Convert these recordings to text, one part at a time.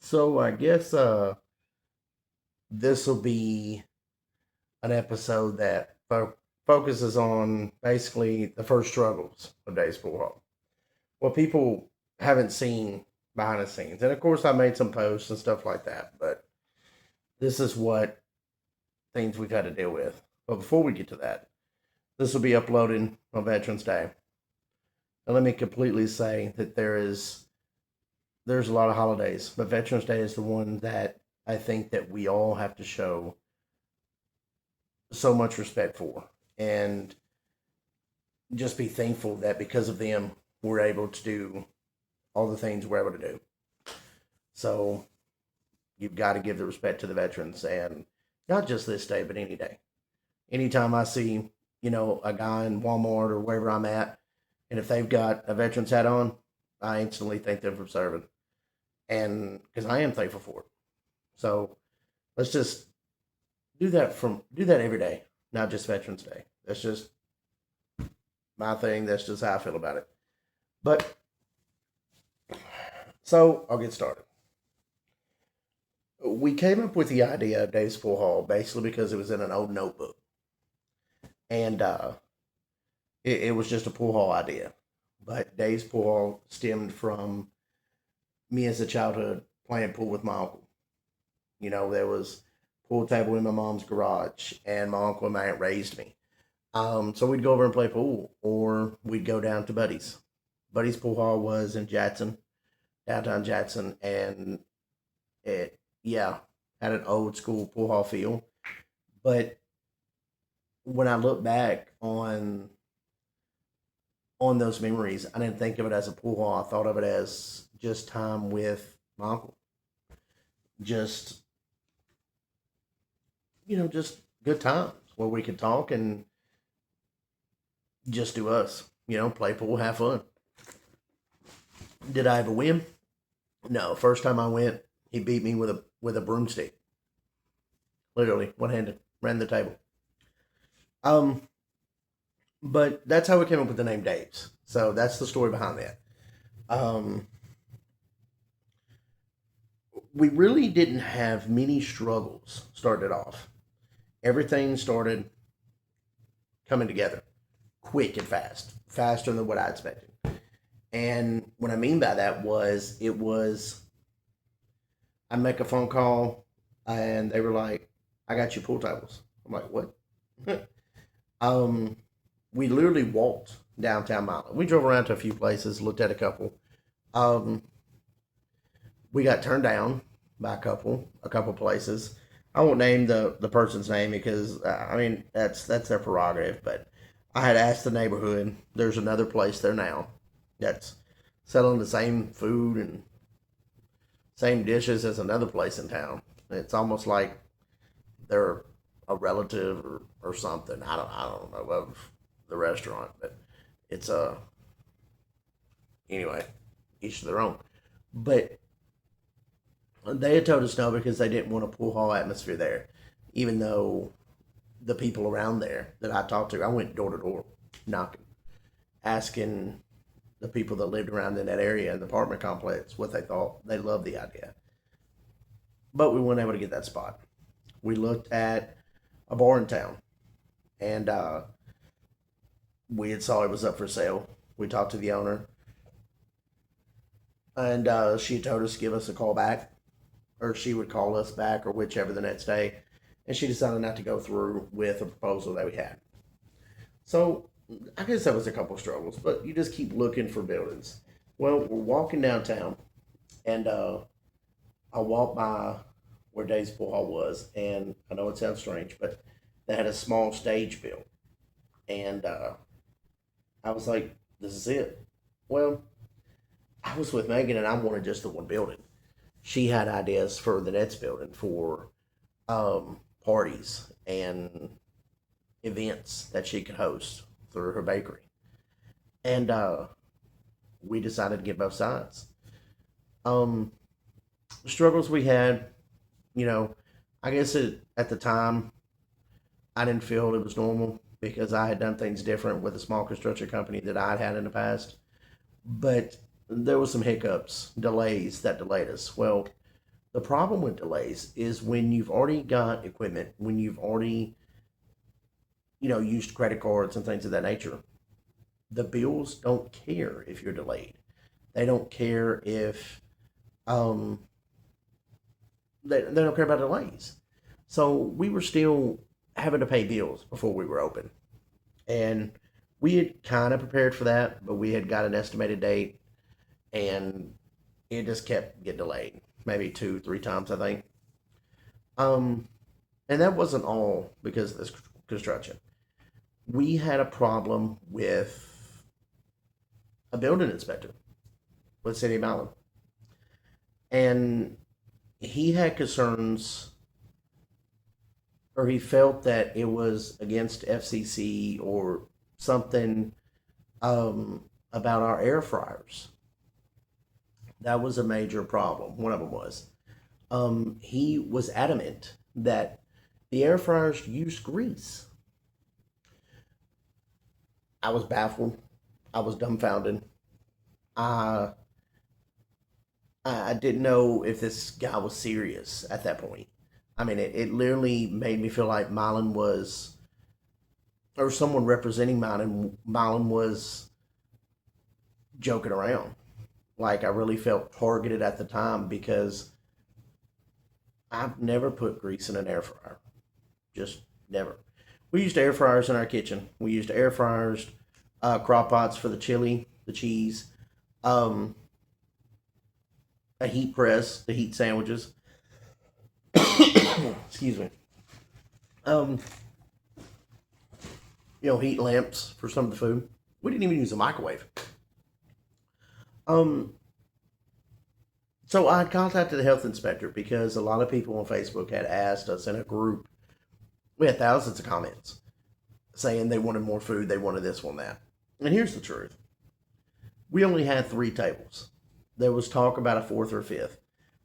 So I guess this will be an episode that focuses on basically the first struggles of Days PoolHall. What people haven't seen behind the scenes, and of course I made some posts and stuff like that. But this is what things we've had to deal with. But before we get to that, this will be uploaded on Veterans Day. And let me completely say that there's a lot of holidays, but Veterans Day is the one that I think that we all have to show so much respect for, and just be thankful that because of them we're able to do all the things we're able to do. So you've got to give the respect to the veterans, and not just this day, but any day. Anytime I see, a guy in Walmart or wherever I'm at, and if they've got a veterans hat on, I instantly thank them for serving, and because I am thankful for it. So let's just do that every day, not just Veterans Day. That's just my thing. That's just how I feel about it. But so I'll get started. We came up with the idea of Dave's Pool Hall basically because it was in an old notebook, and it was just a pool hall idea. But Dave's Pool Hall stemmed from me as a childhood playing pool with my uncle. There was pool table in my mom's garage, and my uncle and my aunt raised me. So we'd go over and play pool, or we'd go down to Buddy's. Buddy's Pool Hall was in Jackson, downtown Jackson, and it, yeah, had an old school pool hall feel. But when I look back on those memories, I didn't think of it as a pool hall. I thought of it as just time with my uncle, just just good times where we could talk and just do us. Play pool, have fun. Did I ever win? No. First time I went, he beat me with a broomstick, literally one handed, ran the table. Um, but that's how we came up with the name Dave's. So that's the story behind that. Um, we really didn't have many struggles started off. Everything started coming together quick and fast, faster than what I expected. And what I mean by that was I make a phone call, and they were like, "I got you pool tables." I'm like, "What?" um, we literally walked downtown Milan. We drove around to a few places, looked at a couple. Um, we got turned down by a couple places. I won't name the person's name because I mean that's their prerogative. But I had asked the neighborhood. There's another place there now that's selling the same food and same dishes as another place in town. It's almost like they're a relative or something. I don't know of the restaurant, but it's anyway, each to their own. But they had told us no because they didn't want a pool hall atmosphere there, even though the people around there that I talked to, I went door to door knocking, asking the people that lived around in that area in the apartment complex what they thought. They loved the idea, but we weren't able to get that spot. We looked at a bar in town, and we had saw it was up for sale. We talked to the owner, and she told us to give us a call back, or she would call us back, or whichever the next day. And she decided not to go through with a proposal that we had. So I guess that was a couple of struggles, but you just keep looking for buildings. Well, we're walking downtown, and I walked by where Dave's Pool Hall was, and I know it sounds strange, but they had a small stage built, and I was like, "This is it." Well, I was with Megan, and I wanted just the one building. She had ideas for the next building for parties and events that she could host through her bakery, and we decided to get both sides. Um, Struggles we had, you know, I guess at the time I didn't feel it was normal because I had done things different with a small construction company that I'd had in the past. But there was some hiccups, delays that delayed us. Well, The problem with delays is when you've already got equipment, when you've already, used credit cards and things of that nature, the bills don't care if you're delayed. They don't care if um, they don't care about delays. So we were still having to pay bills before we were open. And we had kind of prepared for that, but we had got an estimated date and it just kept getting delayed, maybe two, three times, I think. Um, and that wasn't all because of this construction. We had a problem with a building inspector with City of Allen. And he had concerns, or he felt that it was against FCC or something about our air fryers. That was a major problem. One of them was. He was adamant that the air fryers used grease. I was baffled. I was dumbfounded. I I didn't know if this guy was serious at that point. I mean, it literally made me feel like Milan was, or someone representing Milan was joking around. Like I really felt targeted at the time because I've never put grease in an air fryer. Just never. We used air fryers in our kitchen. We used air fryers, crock pots for the chili, the cheese, um, a heat press to heat sandwiches. Excuse me. Um, heat lamps for some of the food. We didn't even use a microwave. Um, so I contacted the health inspector because a lot of people on Facebook had asked us in a group. We had thousands of comments saying they wanted more food, they wanted this, one, that. And here's the truth: we only had 3 tables. There was talk about a fourth or fifth.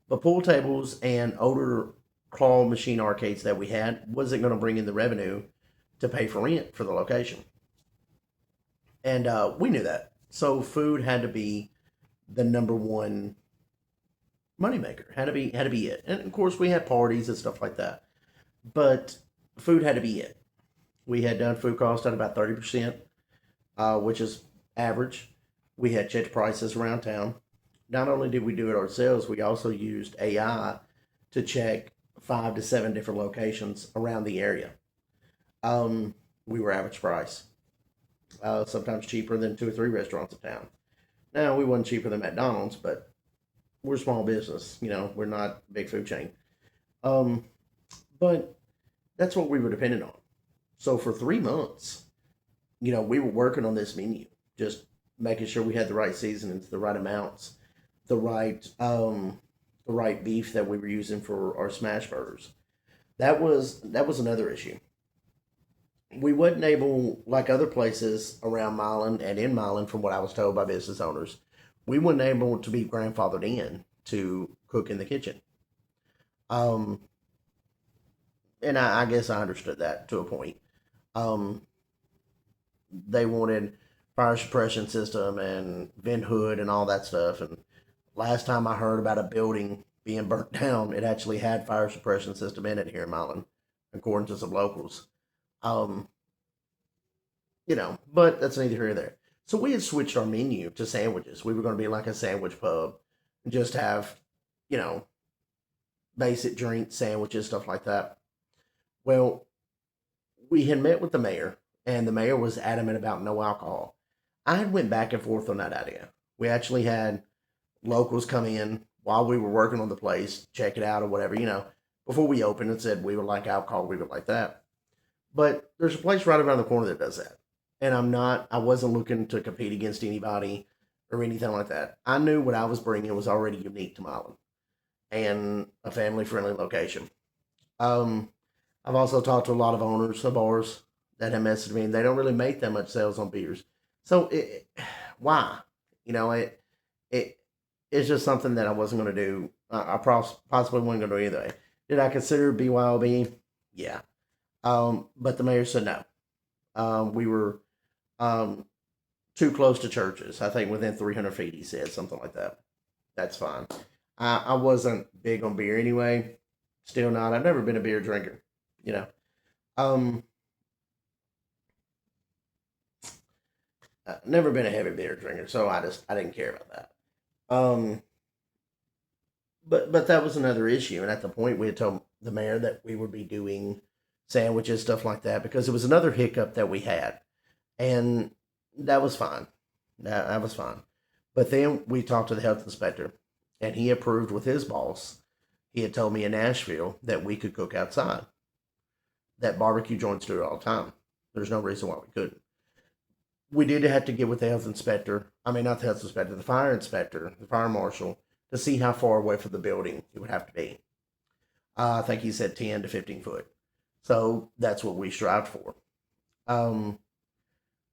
But pool tables and older claw machine arcades that we had wasn't going to bring in the revenue to pay for rent for the location. And we knew that. So food had to be the number one moneymaker. Had to be it. And of course we had parties and stuff like that. But food had to be it. We had done food cost at about 30%, which is average. We had checked prices around town. Not only did we do it ourselves, we also used AI to check 5 to 7 different locations around the area. We were average price, sometimes cheaper than 2 or 3 restaurants in town. Now, we wasn't cheaper than McDonald's, but we're a small business. We're not a big food chain. Um, but that's what we were dependent on. So for 3 months, we were working on this menu, just making sure we had the right seasonings, the right amounts, the right beef that we were using for our smash burgers. That was another issue. We wasn't able, like other places around Milan and in Milan, from what I was told by business owners, we weren't able to be grandfathered in to cook in the kitchen. Um, and I guess I understood that to a point. Um, they wanted fire suppression system and vent hood and all that stuff. And last time I heard about a building being burnt down, it actually had fire suppression system in it here in Milan, according to some locals. Um, but that's neither here nor there. So we had switched our menu to sandwiches. We were going to be like a sandwich pub and just have, you know, basic drinks, sandwiches, stuff like that. Well, we had met with the mayor, and the mayor was adamant about no alcohol. I had went back and forth on that idea. We actually had locals come in while we were working on the place, check it out or whatever, before we opened and said we would like alcohol, we would like that. But there's a place right around the corner that does that. And I wasn't looking to compete against anybody or anything like that. I knew what I was bringing was already unique to Milan and a family friendly location. Um, I've also talked to a lot of owners of bars that have messaged me, and they don't really make that much sales on beers. So why? You know, it it's just something that I wasn't going to do. Possibly wasn't going to do either. Did I consider BYOB? Yeah. But the mayor said no. We were um, too close to churches. I think within 300 feet, he said something like that. That's fine. I wasn't big on beer anyway. Still not. I've never been a beer drinker. You know. Um, never been a heavy beer drinker, so I didn't care about that. Um, but that was another issue, and at the point we had told the mayor that we would be doing sandwiches, stuff like that, because it was another hiccup that we had, and that was fine. That was fine. But then we talked to the health inspector, and he approved with his boss. He had told me in Nashville that we could cook outside. That barbecue joints do it all the time. There's no reason why we couldn't. We did have to get with the health inspector. I mean, not the health inspector, the fire inspector, the fire marshal, to see how far away from the building it would have to be. I think he said 10 to 15 foot. So that's what we strived for. Um,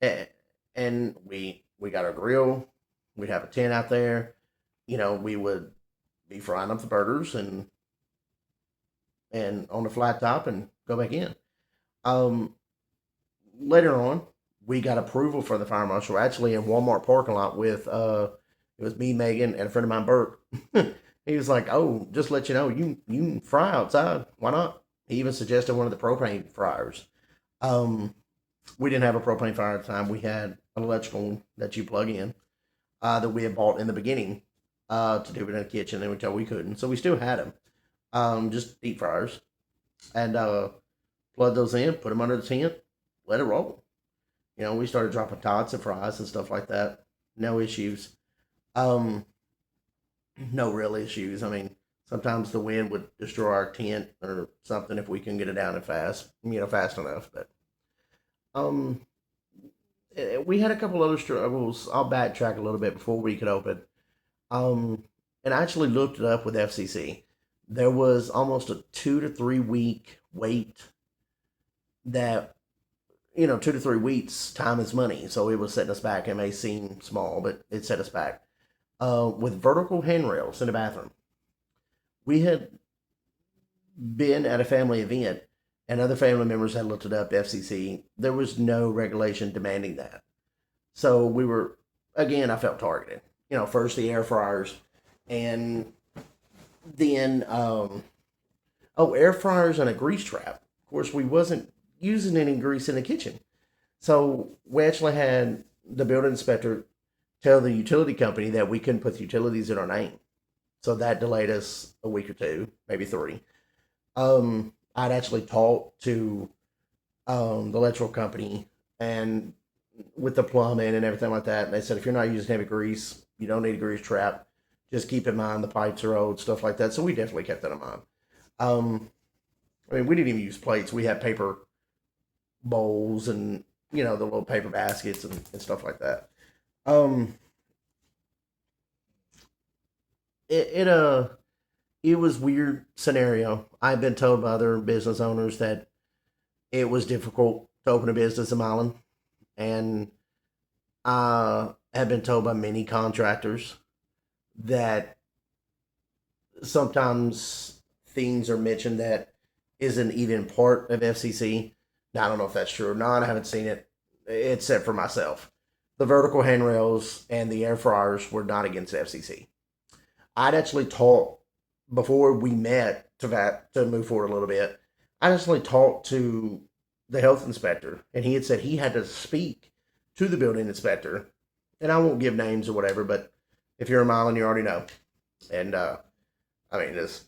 and we got our grill. We'd have a tent out there. We would be frying up the burgers and on the flat top and go back in. Um, Later on, we got approval for the fire marshal actually in Walmart parking lot with it was me, Megan, and a friend of mine, Bert. He was like, "Oh, just to let you know, you can fry outside. Why not?" He even suggested one of the propane fryers. Um, we didn't have a propane fryer at the time. We had an electrical that you plug in that we had bought in the beginning to do it in the kitchen, and we told we couldn't, so we still had them, just deep fryers, and plug those in, put them under the tent, let it roll. We started dropping tots and fries and stuff like that. No issues. Um, no real issues. I mean, sometimes the wind would destroy our tent or something if we can get it down and fast enough. But um, we had a couple other struggles. I'll backtrack a little bit before we could open. Um, and I actually looked it up with FCC. There was almost a 2 to 3 week wait that 2 to 3 weeks, time is money. So it was setting us back. It may seem small, but it set us back. With vertical handrails in the bathroom. We had been at a family event and other family members had looked it up, FCC. There was no regulation demanding that. So we were, again, I felt targeted. First the air fryers and then, air fryers and a grease trap. Of course, we wasn't using any grease in the kitchen. So we actually had the building inspector tell the utility company that we couldn't put the utilities in our name. So that delayed us a week or two, maybe three. I'd actually talked to the electrical company and with the plumbing and everything like that. And they said if you're not using heavy grease, you don't need a grease trap. Just keep in mind the pipes are old, stuff like that. So we definitely kept that in mind. Um, I mean, we didn't even use plates. We had paper bowls and the little paper baskets and stuff like that. Um, it it was weird scenario. I've been told by other business owners that it was difficult to open a business in Milan, and I have been told by many contractors that sometimes things are mentioned that isn't even part of FCC. Now, I don't know if that's true or not. I haven't seen it except for myself. The vertical handrails and the air fryers were not against FCC. I'd actually talked before we met to move forward a little bit. I actually talked to the health inspector, and he had said he had to speak to the building inspector, and I won't give names or whatever, but if you're a mile and you already know, and I mean this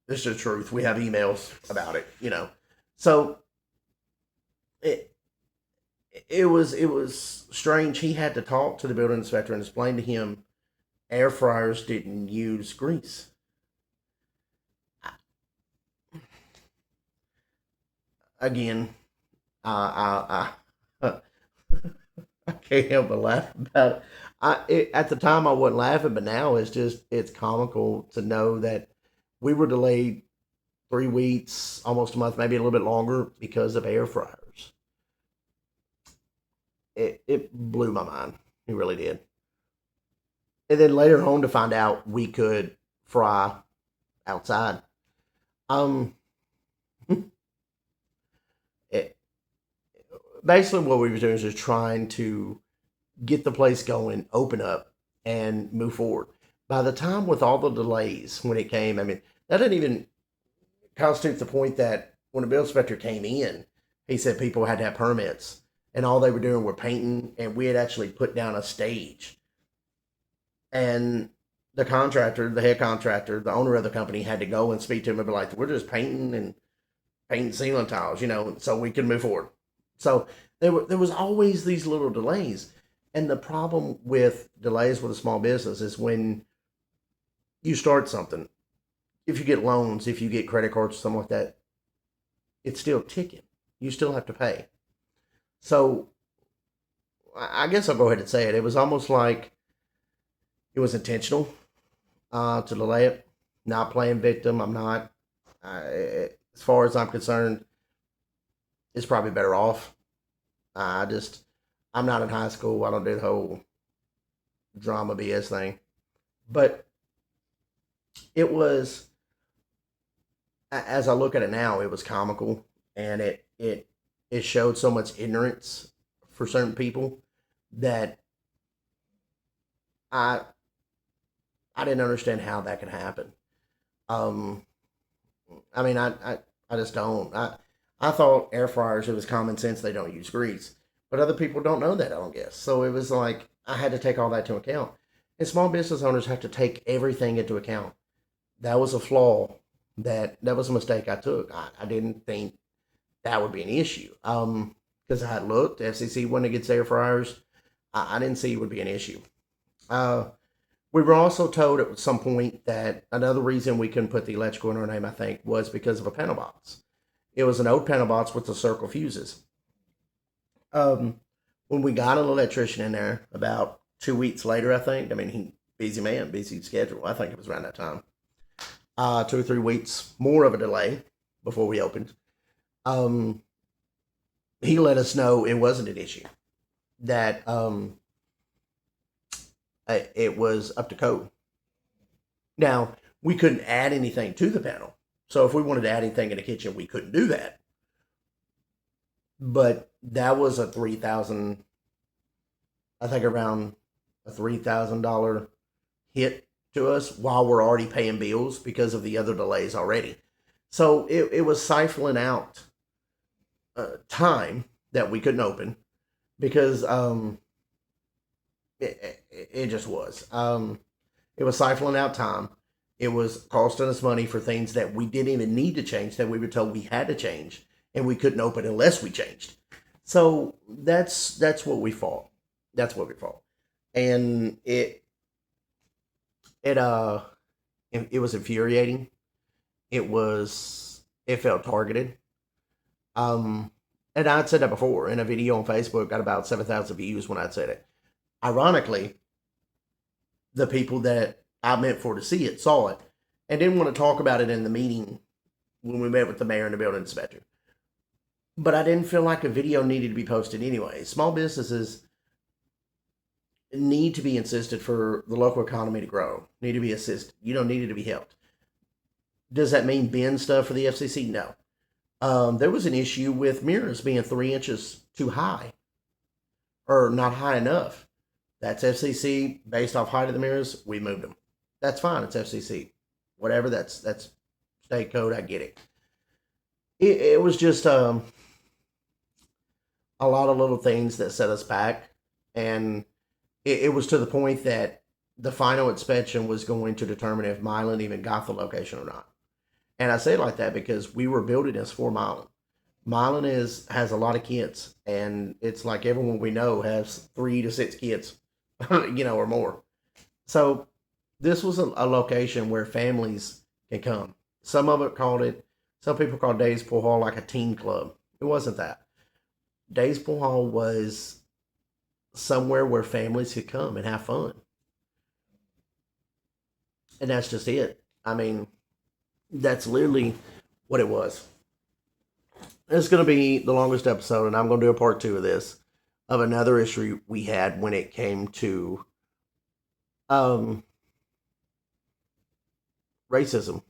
is the truth. We have emails about it. So it it was strange. He had to talk to the building inspector and explain to him air fryers didn't use grease. Again, I I can't help but laugh about it. At the time I wasn't laughing, but now it's comical to know that we were delayed 3 weeks, almost a month, maybe a little bit longer because of air fryers. It blew my mind. It really did. And then later on to find out we could fry outside. Um, it, Basically what we were doing is just trying to get the place going, open up, and move forward. By the time with all the delays when it came, I mean, that didn't even constitute the point that when the bill inspector came in, he said people had to have permits and all they were doing were painting, and we had actually put down a stage. And the contractor, the head contractor, the owner of the company had to go and speak to him and be like, we're just painting ceiling tiles, so we can move forward. So there was always these little delays. And the problem with delays with a small business is when you start something, if you get loans, if you get credit cards, something like that, it's still ticking. You still have to pay. So I guess I'll go ahead and say it. It was almost like it was intentional to delay it. Not playing victim. I'm not. As far as I'm concerned, it's probably better off. I'm not in high school. I don't do the whole drama BS thing. But it was, as I look at it now, it was comical, and it showed so much ignorance for certain people that I I didn't understand how that could happen. Um, I mean, I just don't. I thought air fryers, it was common sense they don't use grease, but other people don't know that, I don't guess. So it was like I had to take all that into account. And small business owners have to take everything into account. That was a flaw. That was a mistake I took. I didn't think that would be an issue. Because I had looked, FCC when it gets air fryers, I didn't see it would be an issue. Uh, we were also told at some point that another reason we couldn't put the electrical in our name, I think, was because of a panel box. It was an old panel box with the circle fuses. Um, when we got an electrician in there about 2 weeks later, I think, I mean, he busy man, busy schedule. I think it was around that time. 2 or 3 weeks more of a delay before we opened. Um, he let us know it wasn't an issue, that it was up to code. Now, we couldn't add anything to the panel. So if we wanted to add anything in the kitchen, we couldn't do that. But that was a 3,000, I think around a $3,000 hit to us while we're already paying bills because of the other delays already. So it was siphoning out time that we couldn't open because it just was. It was siphoning out time. It was costing us money for things that we didn't even need to change, that we were told we had to change, and we couldn't open unless we changed. So that's what we fought. That's what we fought, and it it was infuriating. It felt targeted. And I'd said that before in a video on Facebook, got about 7,000 views when I'd said it. Ironically, the people that I meant for to see it saw it and didn't want to talk about it in the meeting when we met with the mayor and the building inspector. But I didn't feel like a video needed to be posted anyway. Small businesses need to be insisted for the local economy to grow, need to be assisted. You don't need it to be helped. Does that mean bin stuff for the FCC? No. There was an issue with mirrors being 3 inches too high or not high enough. That's FCC based off height of the mirrors. We moved them. That's fine. It's FCC. Whatever. That's state code. I get it. It was just a lot of little things that set us back, and it was to the point that the final inspection was going to determine if Milan even got the location or not. And I say it like that because we were building this for Milan. Milan has a lot of kids, and it's like everyone we know has 3 to 6 kids, or more. So this was a location where families can come. Some people called Dave's PoolHall like a teen club. It wasn't that. Dave's PoolHall was somewhere where families could come and have fun. And that's just it. I mean, that's literally what it was. It's going to be the longest episode, and I'm going to do a part 2 of this, of another issue we had when it came to racism.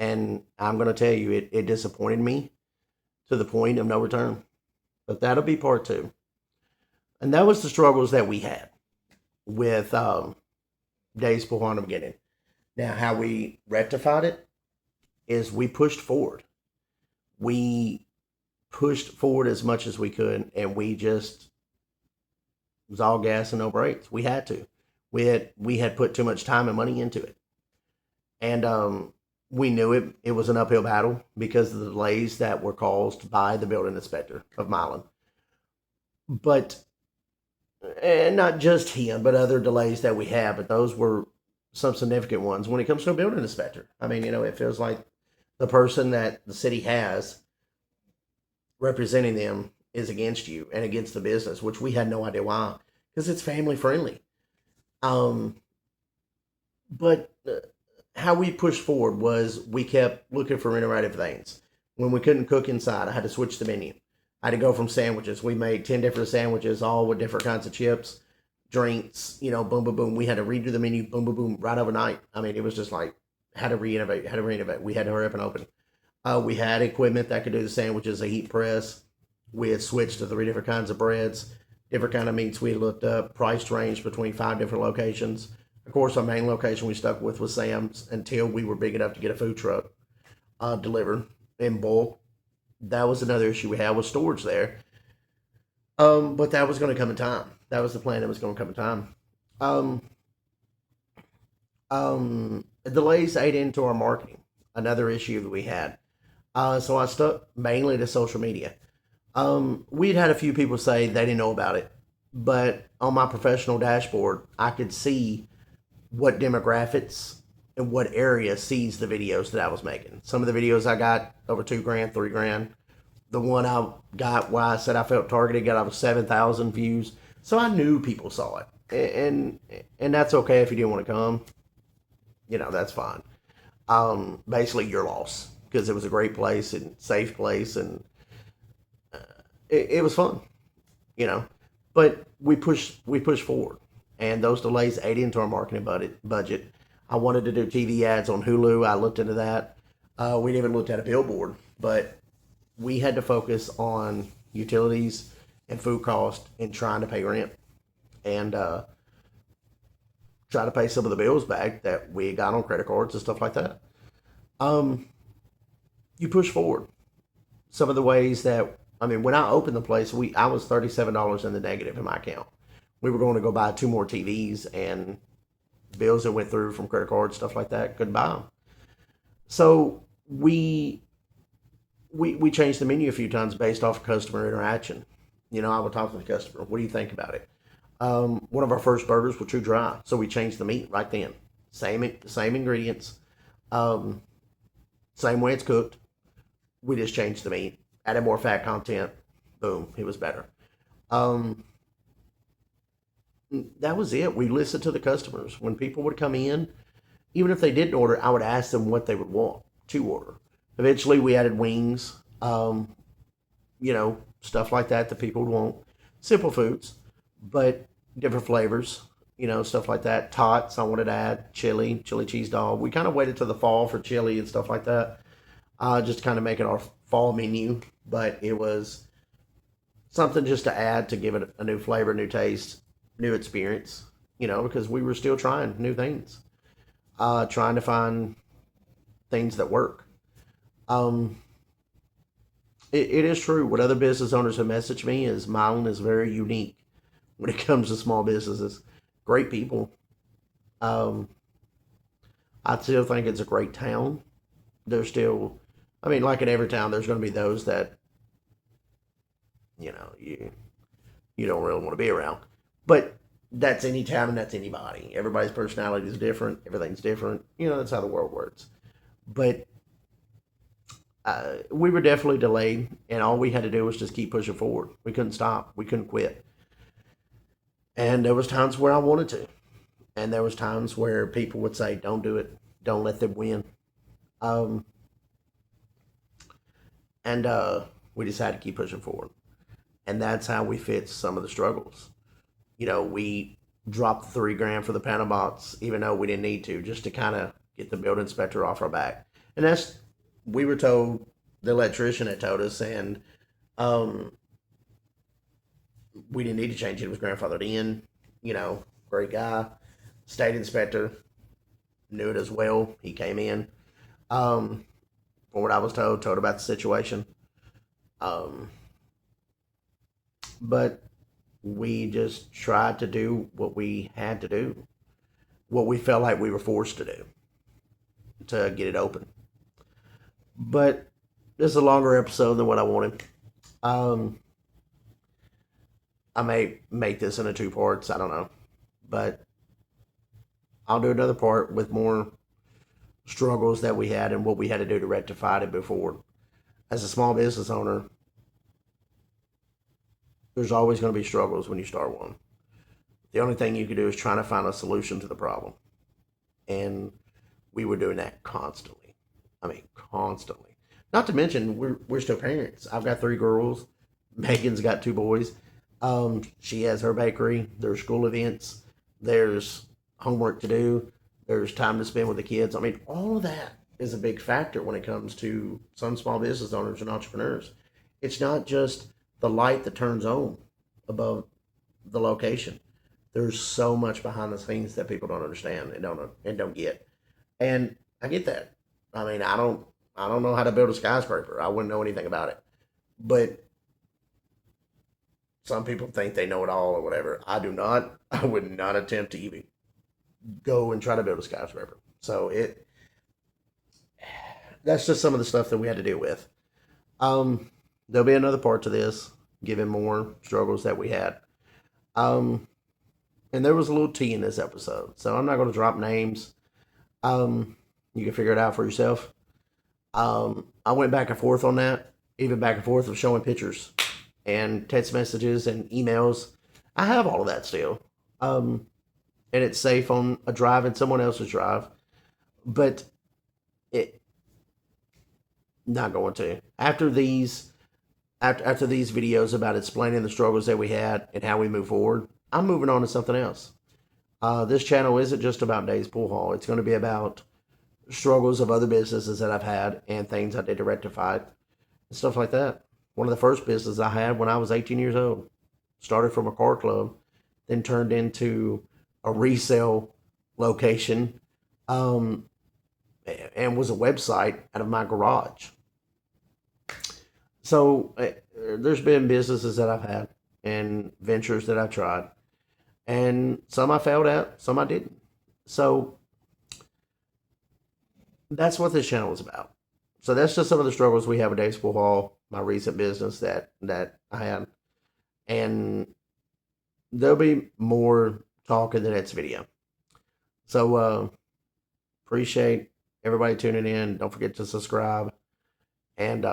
And I'm going to tell you, it disappointed me to the point of no return. But that'll be part 2. And that was the struggles that we had with days before in the beginning. Now, how we rectified it is we pushed forward. We pushed forward as much as we could, and we just it was all gas and no brakes. We had to. We had put too much time and money into it, and we knew it was an uphill battle because of the delays that were caused by the building inspector of Milan. But and not just him, but other delays that we have. But those were some significant ones when it comes to a building inspector. I mean, it feels like the person that the city has representing them is against you and against the business, which we had no idea why, because it's family friendly. Um, but how we pushed forward was we kept looking for innovative things. When we couldn't cook inside, I had to switch the menu. I had to go from sandwiches. We made 10 different sandwiches, all with different kinds of chips, drinks, boom, boom, boom. We had to redo the menu, boom, boom, boom, right overnight. I mean, it was just like, had to reinnovate, had to reinnovate. We had to hurry up and open. We had equipment that could do the sandwiches, a heat press. We had switched to 3 different kinds of breads, different kind of meats. We had looked up, price range between 5 different locations. Of course, our main location we stuck with was Sam's until we were big enough to get a food truck delivered in bulk. That was another issue we had with storage there. But that was going to come in time. That was the plan. That was going to come in time. Um, Delays ate into our marketing. Another issue that we had. So I stuck mainly to social media. We'd had a few people say they didn't know about it, but on my professional dashboard, I could see what demographics and what area sees the videos that I was making. Some of the videos I got over 2 grand, 3 grand. The one I got where I said I felt targeted got over 7,000 views. So I knew people saw it, and that's okay if you didn't want to come. That's fine. Basically your loss because it was a great place and safe place, and it was fun, you know. But we pushed forward, and those delays ate into our marketing budget. I wanted to do TV ads on Hulu. I looked into that. We even looked at a billboard, but we had to focus on utilities and food cost and trying to pay rent and try to pay some of the bills back that we got on credit cards and stuff like that. Um, you push forward. Some of the ways that when I opened the place, I was $37 in the negative in my account. We were going to go buy 2 more TVs and bills that went through from credit cards, stuff like that. Couldn't buy them. So we changed the menu a few times based off of customer interaction. I would talk to the customer. What do you think about it? One of our first burgers were too dry, so we changed the meat right then. Same ingredients, um, same way it's cooked. We just changed the meat, added more fat content. Boom, it was better. Um, that was it. We listened to the customers. When people would come in, even if they didn't order, I would ask them what they would want to order. Eventually, we added wings, stuff like that people would want. Simple foods, but different flavors, stuff like that. Tots, I wanted to add chili cheese dog. We kind of waited till the fall for chili and stuff like that, just to kind of make it our fall menu. But it was something just to add to give it a new flavor, new taste, new experience, because we were still trying new things, trying to find things that work. Um, it is true. What other business owners have messaged me is Milan is very unique when it comes to small businesses. Great people. Um, I still think it's a great town. There's still, like in every town, there's going to be those that you don't really want to be around. But that's any town and that's anybody. Everybody's personality is different. Everything's different. That's how the world works. But we were definitely delayed, and all we had to do was just keep pushing forward. We couldn't stop. We couldn't quit. And there was times where I wanted to, and there was times where people would say, "Don't do it. Don't let them win." Um, and we decided to keep pushing forward, and that's how we fixed some of the struggles. We dropped 3 grand for the panel box, even though we didn't need to, just to kind of get the building inspector off our back. And that's we were told the electrician had told us, and um, we didn't need to change it. It was grandfathered in, great guy. state inspector knew it as well. He came in, from what I was told about the situation. Um, but we just tried to do what we had to do, what we felt like we were forced to do to get it open. But this is a longer episode than what I wanted. Um, I may make this into two parts. I don't know, but I'll do another part with more struggles that we had and what we had to do to rectify it before. As a small business owner, there's always going to be struggles when you start one. The only thing you can do is try to find a solution to the problem. And we were doing that constantly. I mean, constantly. Not to mention, we're still parents. I've got 3 girls. Megan's got 2 boys. She has her bakery. There's school events. There's homework to do. There's time to spend with the kids. I mean, all of that is a big factor when it comes to some small business owners and entrepreneurs. It's not just the light that turns on above the location. There's so much behind the scenes that people don't understand and don't get. And I get that. I mean, I don't know how to build a skyscraper. I wouldn't know anything about it. But some people think they know it all or whatever. I do not. I would not attempt to even go and try to build a skyscraper. So that's just some of the stuff that we had to deal with. There'll be another part to this, giving more struggles that we had. And there was a little tea in this episode, so I'm not going to drop names. You can figure it out for yourself. I went back and forth on that, even back and forth of showing pictures and text messages and emails. I have all of that still. And it's safe on a drive in someone else's drive. But it not going to. After these videos about explaining the struggles that we had and how we move forward, I'm moving on to something else. This channel isn't just about Dave's Pool Hall. It's going to be about struggles of other businesses that I've had and things I did to rectify it and stuff like that. One of the first businesses I had when I was 18 years old. Started from a car club, then turned into a resale location, and was a website out of my garage. So there's been businesses that I've had and ventures that I've tried. And some I failed at, some I didn't. So that's what this channel is about. So that's just some of the struggles we have with Dave's Pool Hall, my recent business that I had. And there'll be more talk in the next video. So appreciate everybody tuning in. Don't forget to subscribe and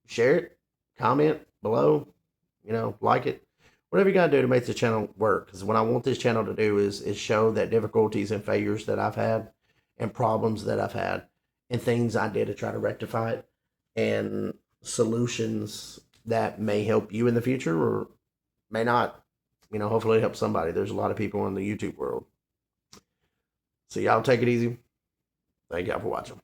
share it, comment below, like it. Whatever you got to do to make the channel work. Because what I want this channel to do is show that difficulties and failures that I've had and problems that I've had and things I did to try to rectify it and solutions that may help you in the future or may not. Hopefully it helps somebody. There's a lot of people in the YouTube world. So y'all take it easy. Thank y'all for watching.